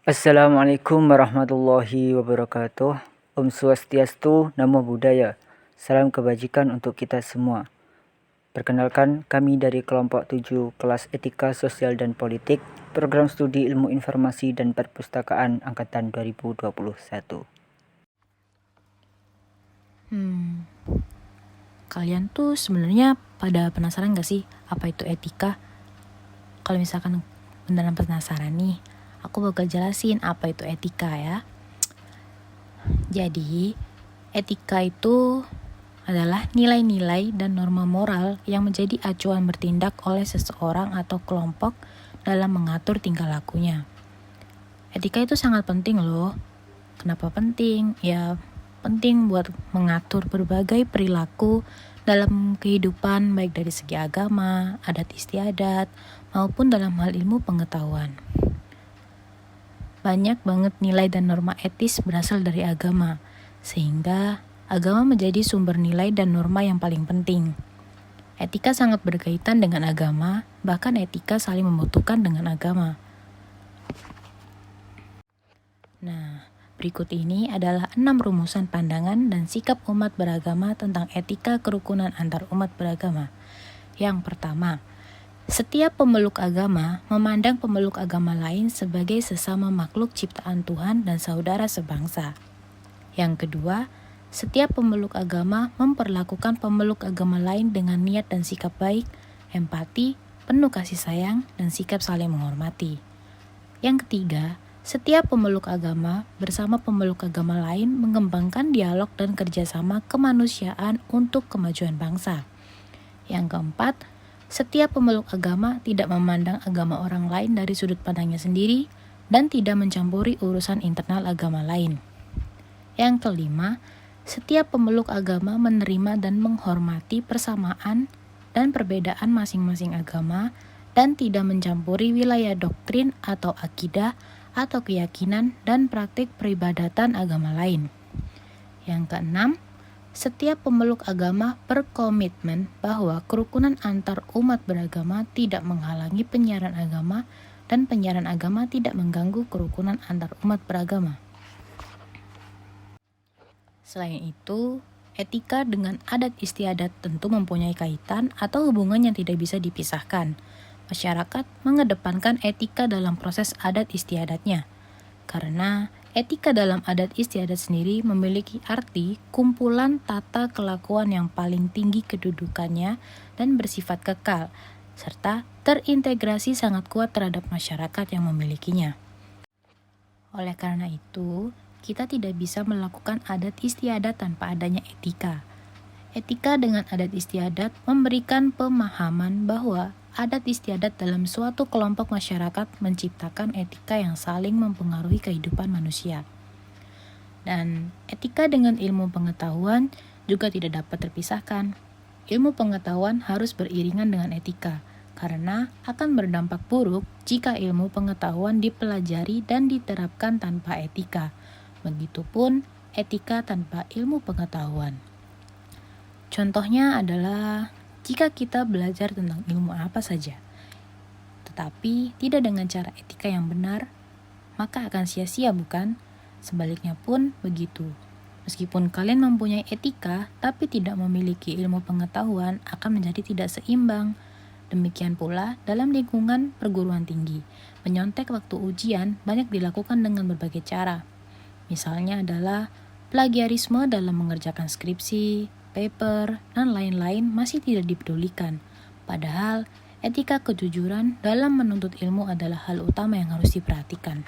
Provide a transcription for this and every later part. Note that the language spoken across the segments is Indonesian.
Assalamualaikum warahmatullahi wabarakatuh. Om Swastiastu, Namo Buddhaya. Salam kebajikan untuk kita semua. Perkenalkan, kami dari kelompok 7 kelas Etika Sosial dan Politik, Program Studi Ilmu Informasi dan Perpustakaan Angkatan 2021. Kalian tuh sebenarnya pada penasaran gak sih apa itu etika? Kalau misalkan beneran penasaran nih, aku bakal jelasin apa itu etika ya. Jadi, etika itu adalah nilai-nilai dan norma moral yang menjadi acuan bertindak oleh seseorang atau kelompok dalam mengatur tingkah lakunya. Etika itu sangat penting loh. Kenapa penting? Ya, penting buat mengatur berbagai perilaku dalam kehidupan, baik dari segi agama, adat istiadat, maupun dalam hal ilmu pengetahuan. Banyak banget nilai dan norma etis berasal dari agama, sehingga agama menjadi sumber nilai dan norma yang paling penting. Etika sangat berkaitan dengan agama, bahkan etika saling membutuhkan dengan agama. Nah, berikut ini adalah 6 rumusan pandangan dan sikap umat beragama tentang etika kerukunan antar umat beragama. Yang pertama, setiap pemeluk agama memandang pemeluk agama lain sebagai sesama makhluk ciptaan Tuhan dan saudara sebangsa. Yang kedua, setiap pemeluk agama memperlakukan pemeluk agama lain dengan niat dan sikap baik, empati, penuh kasih sayang, dan sikap saling menghormati. Yang ketiga, setiap pemeluk agama bersama pemeluk agama lain mengembangkan dialog dan kerjasama kemanusiaan untuk kemajuan bangsa. Yang keempat, setiap pemeluk agama tidak memandang agama orang lain dari sudut pandangnya sendiri dan tidak mencampuri urusan internal agama lain. Yang kelima, setiap pemeluk agama menerima dan menghormati persamaan dan perbedaan masing-masing agama dan tidak mencampuri wilayah doktrin atau akidah atau keyakinan dan praktik peribadatan agama lain. Yang keenam, setiap pemeluk agama berkomitmen bahwa kerukunan antar umat beragama tidak menghalangi penyiaran agama dan penyiaran agama tidak mengganggu kerukunan antar umat beragama. Selain itu, etika dengan adat istiadat tentu mempunyai kaitan atau hubungan yang tidak bisa dipisahkan. Masyarakat mengedepankan etika dalam proses adat istiadatnya, karena etika dalam adat istiadat sendiri memiliki arti kumpulan tata kelakuan yang paling tinggi kedudukannya dan bersifat kekal, serta terintegrasi sangat kuat terhadap masyarakat yang memilikinya. Oleh karena itu, kita tidak bisa melakukan adat istiadat tanpa adanya etika. Etika dengan adat istiadat memberikan pemahaman bahwa adat istiadat dalam suatu kelompok masyarakat menciptakan etika yang saling mempengaruhi kehidupan manusia. Dan etika dengan ilmu pengetahuan juga tidak dapat terpisahkan. Ilmu pengetahuan harus beriringan dengan etika, karena akan berdampak buruk jika ilmu pengetahuan dipelajari dan diterapkan tanpa etika. Begitupun etika tanpa ilmu pengetahuan. Contohnya adalah jika kita belajar tentang ilmu apa saja, tetapi tidak dengan cara etika yang benar, maka akan sia-sia, bukan? Sebaliknya pun begitu. Meskipun kalian mempunyai etika, tapi tidak memiliki ilmu pengetahuan, akan menjadi tidak seimbang. Demikian pula dalam lingkungan perguruan tinggi. Menyontek waktu ujian banyak dilakukan dengan berbagai cara. Misalnya adalah plagiarisme dalam mengerjakan skripsi, paper, dan lain-lain masih tidak dipedulikan. Padahal, etika kejujuran dalam menuntut ilmu adalah hal utama yang harus diperhatikan.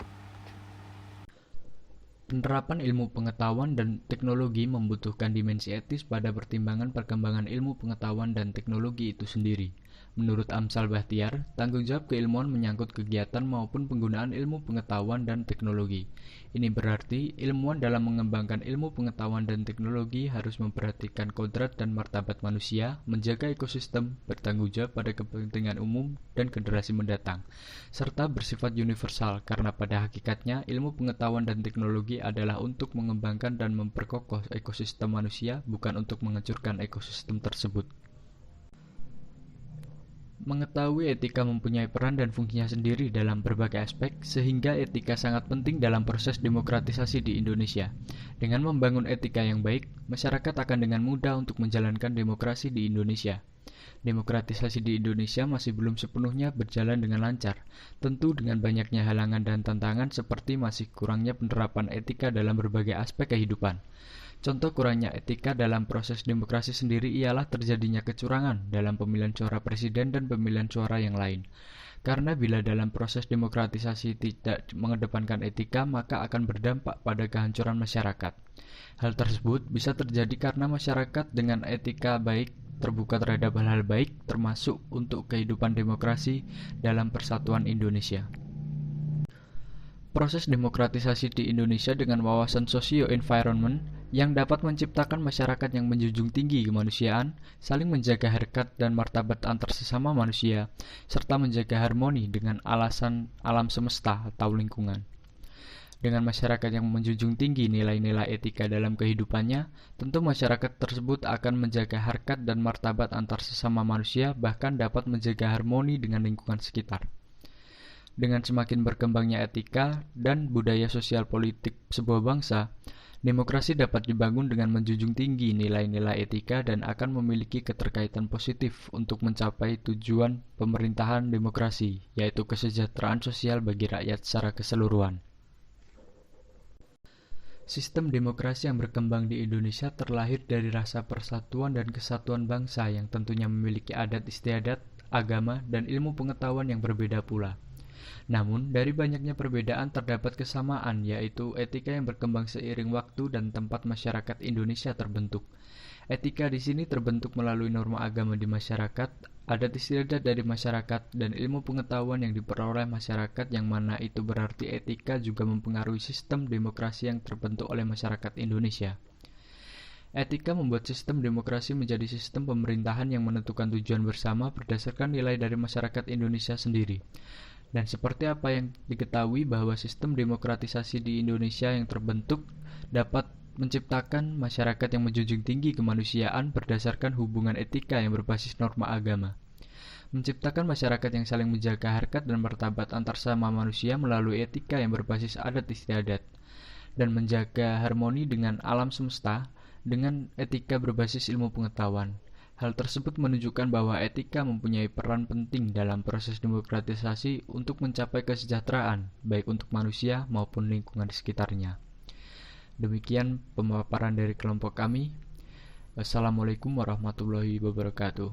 Penerapan ilmu pengetahuan dan teknologi membutuhkan dimensi etis pada pertimbangan perkembangan ilmu pengetahuan dan teknologi itu sendiri. Menurut Amsal Bahtiar, tanggung jawab keilmuan menyangkut kegiatan maupun penggunaan ilmu pengetahuan dan teknologi. Ini berarti ilmuwan dalam mengembangkan ilmu pengetahuan dan teknologi harus memperhatikan kodrat dan martabat manusia, menjaga ekosistem, bertanggung jawab pada kepentingan umum dan generasi mendatang, serta bersifat universal karena pada hakikatnya ilmu pengetahuan dan teknologi adalah untuk mengembangkan dan memperkokoh ekosistem manusia, bukan untuk menghancurkan ekosistem tersebut. Mengetahui etika mempunyai peran dan fungsinya sendiri dalam berbagai aspek, sehingga etika sangat penting dalam proses demokratisasi di Indonesia. Dengan membangun etika yang baik, masyarakat akan dengan mudah untuk menjalankan demokrasi di Indonesia. Demokratisasi di Indonesia masih belum sepenuhnya berjalan dengan lancar, tentu dengan banyaknya halangan dan tantangan seperti masih kurangnya penerapan etika dalam berbagai aspek kehidupan. Contoh kurangnya etika dalam proses demokrasi sendiri ialah terjadinya kecurangan dalam pemilihan suara presiden dan pemilihan suara yang lain. Karena bila dalam proses demokratisasi tidak mengedepankan etika, maka akan berdampak pada kehancuran masyarakat. Hal tersebut bisa terjadi karena masyarakat dengan etika baik terbuka terhadap hal-hal baik, termasuk untuk kehidupan demokrasi dalam persatuan Indonesia. Proses demokratisasi di Indonesia dengan wawasan socio-environment yang dapat menciptakan masyarakat yang menjunjung tinggi kemanusiaan, saling menjaga harkat dan martabat antar sesama manusia, serta menjaga harmoni dengan alasan alam semesta atau lingkungan. Dengan masyarakat yang menjunjung tinggi nilai-nilai etika dalam kehidupannya, tentu masyarakat tersebut akan menjaga harkat dan martabat antar sesama manusia, bahkan dapat menjaga harmoni dengan lingkungan sekitar. Dengan semakin berkembangnya etika dan budaya sosial politik sebuah bangsa, demokrasi dapat dibangun dengan menjunjung tinggi nilai-nilai etika dan akan memiliki keterkaitan positif untuk mencapai tujuan pemerintahan demokrasi, yaitu kesejahteraan sosial bagi rakyat secara keseluruhan. Sistem demokrasi yang berkembang di Indonesia terlahir dari rasa persatuan dan kesatuan bangsa yang tentunya memiliki adat istiadat, agama, dan ilmu pengetahuan yang berbeda pula. Namun, dari banyaknya perbedaan terdapat kesamaan, yaitu etika yang berkembang seiring waktu dan tempat masyarakat Indonesia terbentuk. Etika di sini terbentuk melalui norma agama di masyarakat, adat istiadat dari masyarakat, dan ilmu pengetahuan yang diperoleh masyarakat, yang mana itu berarti etika juga mempengaruhi sistem demokrasi yang terbentuk oleh masyarakat Indonesia. Etika membuat sistem demokrasi menjadi sistem pemerintahan yang menentukan tujuan bersama berdasarkan nilai dari masyarakat Indonesia sendiri. Dan seperti apa yang diketahui bahwa sistem demokratisasi di Indonesia yang terbentuk dapat menciptakan masyarakat yang menjunjung tinggi kemanusiaan berdasarkan hubungan etika yang berbasis norma agama. Menciptakan masyarakat yang saling menjaga harkat dan martabat antar sesama manusia melalui etika yang berbasis adat istiadat. Dan menjaga harmoni dengan alam semesta dengan etika berbasis ilmu pengetahuan. Hal tersebut menunjukkan bahwa etika mempunyai peran penting dalam proses demokratisasi untuk mencapai kesejahteraan, baik untuk manusia maupun lingkungan di sekitarnya. Demikian pemaparan dari kelompok kami. Wassalamualaikum warahmatullahi wabarakatuh.